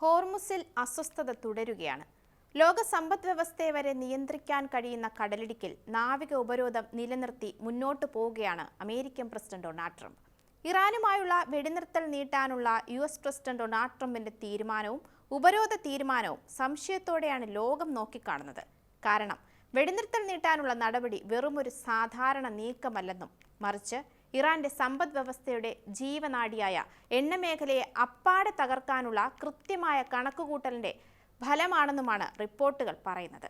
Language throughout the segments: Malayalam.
ഹോർമുസിൽ അസ്വസ്ഥത തുടരുകയാണ്. ലോക സമ്പദ് വ്യവസ്ഥയെ വരെ നിയന്ത്രിക്കാൻ കഴിയുന്ന കടലിടുക്കിൽ നാവിക ഉപരോധം നിലനിർത്തി മുന്നോട്ടു പോവുകയാണ് അമേരിക്കൻ പ്രസിഡന്റ് ഡൊണാൾഡ് ട്രംപ്. ഇറാനുമായുള്ള വെടിനിർത്തൽ നീട്ടാനുള്ള US പ്രസിഡന്റ് ഡൊണാൾഡ് ട്രംപിന്റെ തീരുമാനവും ഉപരോധ തീരുമാനവും സംശയത്തോടെയാണ് ലോകം നോക്കിക്കാണുന്നത്. കാരണം വെടിനിർത്തൽ നീട്ടാനുള്ള നടപടി വെറുമൊരു സാധാരണ നീക്കമല്ലെന്നും മറിച്ച് ഇറാന്റെ സമ്പദ് വ്യവസ്ഥയുടെ ജീവനാഡിയായ എണ്ണമേഖലയെ അപ്പാടെ തകർക്കാനുള്ള കൃത്യമായ കണക്കുകൂട്ടലിന്റെ ഫലമാണെന്നുമാണ് റിപ്പോർട്ടുകൾ പറയുന്നത്.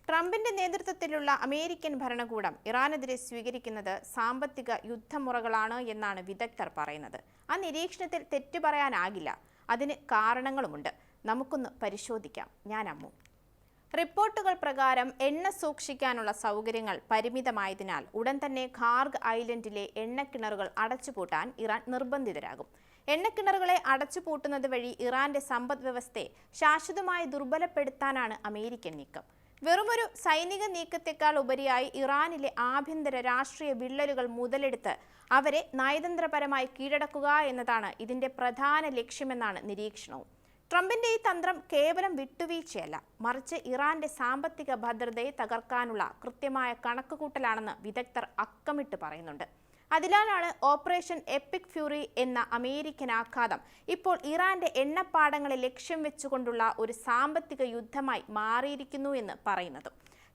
ട്രംപിന്റെ നേതൃത്വത്തിലുള്ള അമേരിക്കൻ ഭരണകൂടം ഇറാനെതിരെ സ്വീകരിക്കുന്നത് സാമ്പത്തിക യുദ്ധമുറകളാണ് എന്നാണ് വിദഗ്ധർ പറയുന്നത്. ആ നിരീക്ഷണത്തിൽ തെറ്റു പറയാനാകില്ല. അതിന് കാരണങ്ങളുമുണ്ട്. നമുക്കൊന്ന് പരിശോധിക്കാം. ഞാൻ അമ്മു. റിപ്പോർട്ടുകൾ പ്രകാരം എണ്ണ സൂക്ഷിക്കാനുള്ള സൗകര്യങ്ങൾ പരിമിതമായതിനാൽ ഉടൻ തന്നെ ഖാർഗ് ഐലൻഡിലെ എണ്ണക്കിണറുകൾ അടച്ചുപൂട്ടാൻ ഇറാൻ നിർബന്ധിതരാകും. എണ്ണക്കിണറുകളെ അടച്ചുപൂട്ടുന്നത് വഴി ഇറാന്റെ സമ്പദ് വ്യവസ്ഥയെ ശാശ്വതമായി ദുർബലപ്പെടുത്താനാണ് അമേരിക്കൻ നീക്കം. വെറുമൊരു സൈനിക നീക്കത്തെക്കാൾ ഉപരിയായി ഇറാനിലെ ആഭ്യന്തര രാഷ്ട്രീയ വിള്ളലുകൾ മുതലെടുത്ത് അവരെ നയതന്ത്രപരമായി കീഴടക്കുക എന്നതാണ് ഇതിന്റെ പ്രധാന ലക്ഷ്യമെന്നാണ് നിരീക്ഷണവും. ട്രംപിന്റെ ഈ തന്ത്രം കേവലം വിട്ടുവീഴ്ചയല്ല, മറിച്ച് ഇറാന്റെ സാമ്പത്തിക ഭദ്രതയെ തകർക്കാനുള്ള കൃത്യമായ കണക്കുകൂട്ടലാണെന്ന് വിദഗ്ധർ അക്കമിട്ട് പറയുന്നുണ്ട്. അതിനാലാണ് ഓപ്പറേഷൻ എപ്പിക് ഫ്യൂറി എന്ന അമേരിക്കൻ ആഘാതം ഇപ്പോൾ ഇറാന്റെ എണ്ണപ്പാടങ്ങളെ ലക്ഷ്യം വെച്ചുകൊണ്ടുള്ള ഒരു സാമ്പത്തിക യുദ്ധമായി മാറിയിരിക്കുന്നു എന്ന് പറയുന്നത്.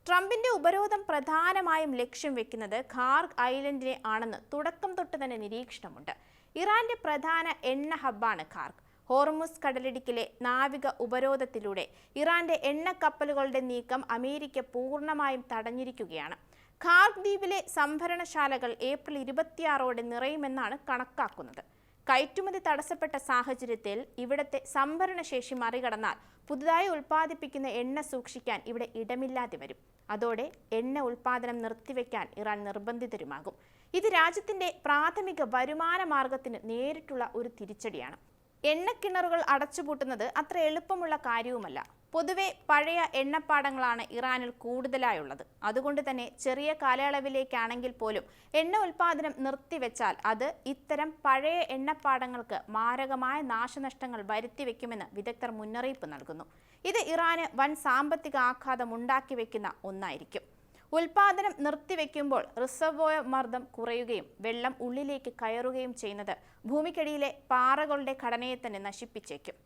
ട്രംപിന്റെ ഉപരോധം പ്രധാനമായും ലക്ഷ്യം വെക്കുന്നത് ഖാർഗ് ഐലൻഡിനെ ആണെന്ന് തുടക്കം തൊട്ട് തന്നെ നിരീക്ഷണമുണ്ട്. ഇറാന്റെ പ്രധാന എണ്ണ ഹബ്ബാണ് ഖാർഗ്. ഹോർമുസ് കടലിടുക്കിലെ നാവിക ഉപരോധത്തിലൂടെ ഇറാന്റെ എണ്ണക്കപ്പലുകളുടെ നീക്കം അമേരിക്ക പൂർണ്ണമായും തടഞ്ഞിരിക്കുകയാണ്. ഖാർഗ് ദ്വീപിലെ സംഭരണശാലകൾ ഏപ്രിൽ 26 നിറയുമെന്നാണ് കണക്കാക്കുന്നത്. കയറ്റുമതി തടസ്സപ്പെട്ട സാഹചര്യത്തിൽ ഇവിടത്തെ സംഭരണശേഷി മറികടന്നാൽ പുതുതായി ഉൽപ്പാദിപ്പിക്കുന്ന എണ്ണ സൂക്ഷിക്കാൻ ഇവിടെ ഇടമില്ലാതെ വരും. അതോടെ എണ്ണ ഉൽപ്പാദനം നിർത്തിവെക്കാൻ ഇറാൻ നിർബന്ധിതരുമാകും. ഇത് രാജ്യത്തിന്റെ പ്രാഥമിക വരുമാന മാർഗത്തിന് നേരിട്ടുള്ള ഒരു തിരിച്ചടിയാണ്. എണ്ണക്കിണറുകൾ അടച്ചുപൂട്ടുന്നത് അത്ര എളുപ്പമുള്ള കാര്യവുമല്ല. പൊതുവെ പഴയ എണ്ണപ്പാടങ്ങളാണ് ഇറാനിൽ കൂടുതലായുള്ളത്. അതുകൊണ്ട് തന്നെ ചെറിയ കാലയളവിലേക്കാണെങ്കിൽ പോലും എണ്ണ ഉൽപ്പാദനം നിർത്തിവെച്ചാൽ അത് ഇത്തരം പഴയ എണ്ണപ്പാടങ്ങൾക്ക് മാരകമായ നാശനഷ്ടങ്ങൾ വരുത്തിവെക്കുമെന്ന് വിദഗ്ധർ മുന്നറിയിപ്പ് നൽകുന്നു. ഇത് ഇറാന് വൻ സാമ്പത്തിക ആഘാതം ഉണ്ടാക്കി വെക്കുന്ന ഒന്നായിരിക്കും. ഉൽപാദനം നിർത്തിവെക്കുമ്പോൾ റിസർവോയർ മർദ്ദം കുറയുകയും വെള്ളം ഉള്ളിലേക്ക് കയറുകയും ചെയ്യുന്നത് ഭൂമിക്കടിയിലെ പാറകളുടെ ഘടനയെ തന്നെ നശിപ്പിച്ചേക്കും.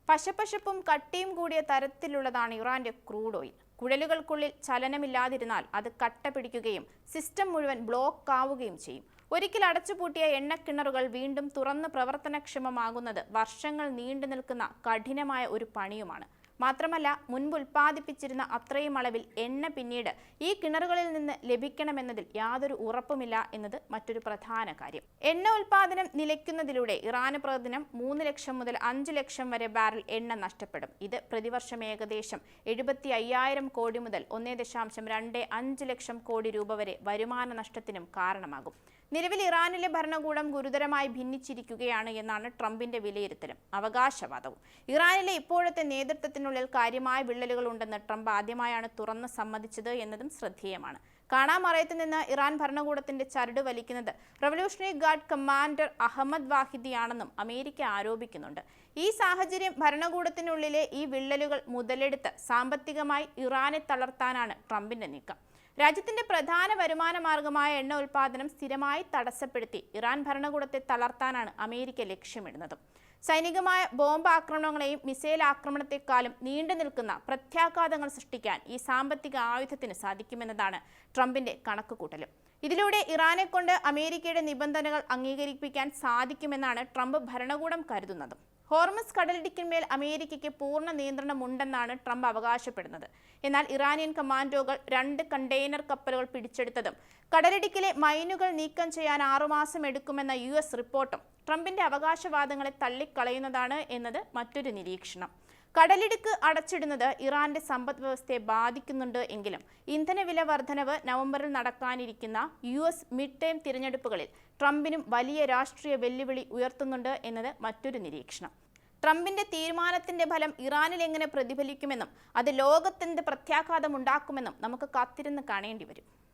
പശപ്പശപ്പും കട്ടിയും കൂടിയ തരത്തിലുള്ളതാണ് ഇറാന്റെ ക്രൂഡ് ഓയിൽ. കുഴലുകൾക്കുള്ളിൽ ചലനമില്ലാതിരുന്നാൽ അത് കട്ട പിടിക്കുകയും സിസ്റ്റം മുഴുവൻ ബ്ലോക്ക് ആവുകയും ചെയ്യും. ഒരിക്കൽ അടച്ചുപൂട്ടിയ എണ്ണക്കിണറുകൾ വീണ്ടും തുറന്ന് പ്രവർത്തനക്ഷമമാകുന്നത് വർഷങ്ങൾ നീണ്ടു നിൽക്കുന്ന കഠിനമായ ഒരു പണിയുമാണ്. മാത്രമല്ല, മുൻപ് ഉൽപ്പാദിപ്പിച്ചിരുന്ന അത്രയും അളവിൽ എണ്ണ പിന്നീട് ഈ കിണറുകളിൽ നിന്ന് ലഭിക്കണമെന്നതിൽ യാതൊരു ഉറപ്പുമില്ല എന്നത് മറ്റൊരു പ്രധാന കാര്യം. എണ്ണ ഉൽപ്പാദനം നിലയ്ക്കുന്നതിലൂടെ ഇറാന് പ്രതിദിനം 3 ലക്ഷം മുതൽ 5 ലക്ഷം വരെ ബാരൽ എണ്ണ നഷ്ടപ്പെടും. ഇത് പ്രതിവർഷം ഏകദേശം 75,000 കോടി മുതൽ 1.25 ലക്ഷം കോടി രൂപ വരെ വരുമാന നഷ്ടത്തിനും കാരണമാകും. നിലവിൽ ഇറാനിലെ ഭരണകൂടം ഗുരുതരമായി ഭിന്നിച്ചിരിക്കുകയാണ് എന്നാണ് ട്രംപിന്റെ വിലയിരുത്തലും അവകാശവാദവും. ഇറാനിലെ ഇപ്പോഴത്തെ നേതൃത്വത്തിനുള്ളിൽ കാര്യമായ വിള്ളലുകൾ ഉണ്ടെന്ന് ട്രംപ് ആദ്യമായാണ് തുറന്ന് സമ്മതിച്ചത് എന്നതും ശ്രദ്ധേയമാണ്. കാണാമറയത്ത് നിന്ന് ഇറാൻ ഭരണകൂടത്തിന്റെ ചരട് വലിക്കുന്നത് റവല്യൂഷണറി ഗാർഡ് കമാൻഡർ അഹമ്മദ് വാഹിദിയാണെന്നും അമേരിക്ക ആരോപിക്കുന്നുണ്ട്. ഈ സാഹചര്യം ഭരണകൂടത്തിനുള്ളിലെ ഈ വിള്ളലുകൾ മുതലെടുത്ത് സാമ്പത്തികമായി ഇറാനെ തളർത്താനാണ് ട്രംപിന്റെ നീക്കം. രാജ്യത്തിന്റെ പ്രധാന വരുമാന മാർഗമായ എണ്ണ ഉൽപ്പാദനം സ്ഥിരമായി തടസ്സപ്പെടുത്തി ഇറാൻ ഭരണകൂടത്തെ തളർത്താനാണ് അമേരിക്ക ലക്ഷ്യമിടുന്നത്. സൈനികമായ ബോംബ് ആക്രമണങ്ങളെയും മിസൈൽ ആക്രമണത്തെക്കാളും നീണ്ടു നിൽക്കുന്ന പ്രത്യാഘാതങ്ങൾ സൃഷ്ടിക്കാൻ ഈ സാമ്പത്തിക ആയുധത്തിന് സാധിക്കുമെന്നതാണ് ട്രംപിന്റെ കണക്കുകൂട്ടലും. ഇതിലൂടെ ഇറാനെ കൊണ്ട് അമേരിക്കയുടെ നിബന്ധനകൾ അംഗീകരിപ്പിക്കാൻ സാധിക്കുമെന്നാണ് ട്രംപ് ഭരണകൂടം കരുതുന്നത്. ഹോർമുസ് കടലിടുക്കിന്മേൽ അമേരിക്കയ്ക്ക് പൂർണ്ണ നിയന്ത്രണമുണ്ടെന്നാണ് ട്രംപ് അവകാശപ്പെടുന്നത്. എന്നാൽ ഇറാനിയൻ കമാൻഡോകൾ 2 കണ്ടെയ്നർ കപ്പലുകൾ പിടിച്ചെടുത്തതും കടലിടുക്കിലെ മൈനുകൾ നീക്കം ചെയ്യാൻ 6 മാസം എടുക്കുമെന്ന US റിപ്പോർട്ടും ട്രംപിന്റെ അവകാശവാദങ്ങളെ തള്ളിക്കളയുന്നതാണ് എന്നത് മറ്റൊരു നിരീക്ഷണം. കടലിടുക്ക് അടച്ചിടുന്നത് ഇറാന്റെ സമ്പദ് വ്യവസ്ഥയെ ബാധിക്കുന്നുണ്ട് എങ്കിലും ഇന്ധനവില വർധനവ് നവംബറിൽ നടക്കാനിരിക്കുന്ന US മിഡ് ടേം തിരഞ്ഞെടുപ്പുകളിൽ ട്രംപിനും വലിയ രാഷ്ട്രീയ വെല്ലുവിളി ഉയർത്തുന്നുണ്ട് എന്നത് മറ്റൊരു നിരീക്ഷണം. ട്രംപിന്റെ തീരുമാനത്തിന്റെ ഫലം ഇറാനിൽ എങ്ങനെ പ്രതിഫലിക്കുമെന്നും അത് ലോകത്തെന്ത് പ്രത്യാഘാതം ഉണ്ടാക്കുമെന്നും നമുക്ക് കാത്തിരുന്ന് കാണേണ്ടി വരും.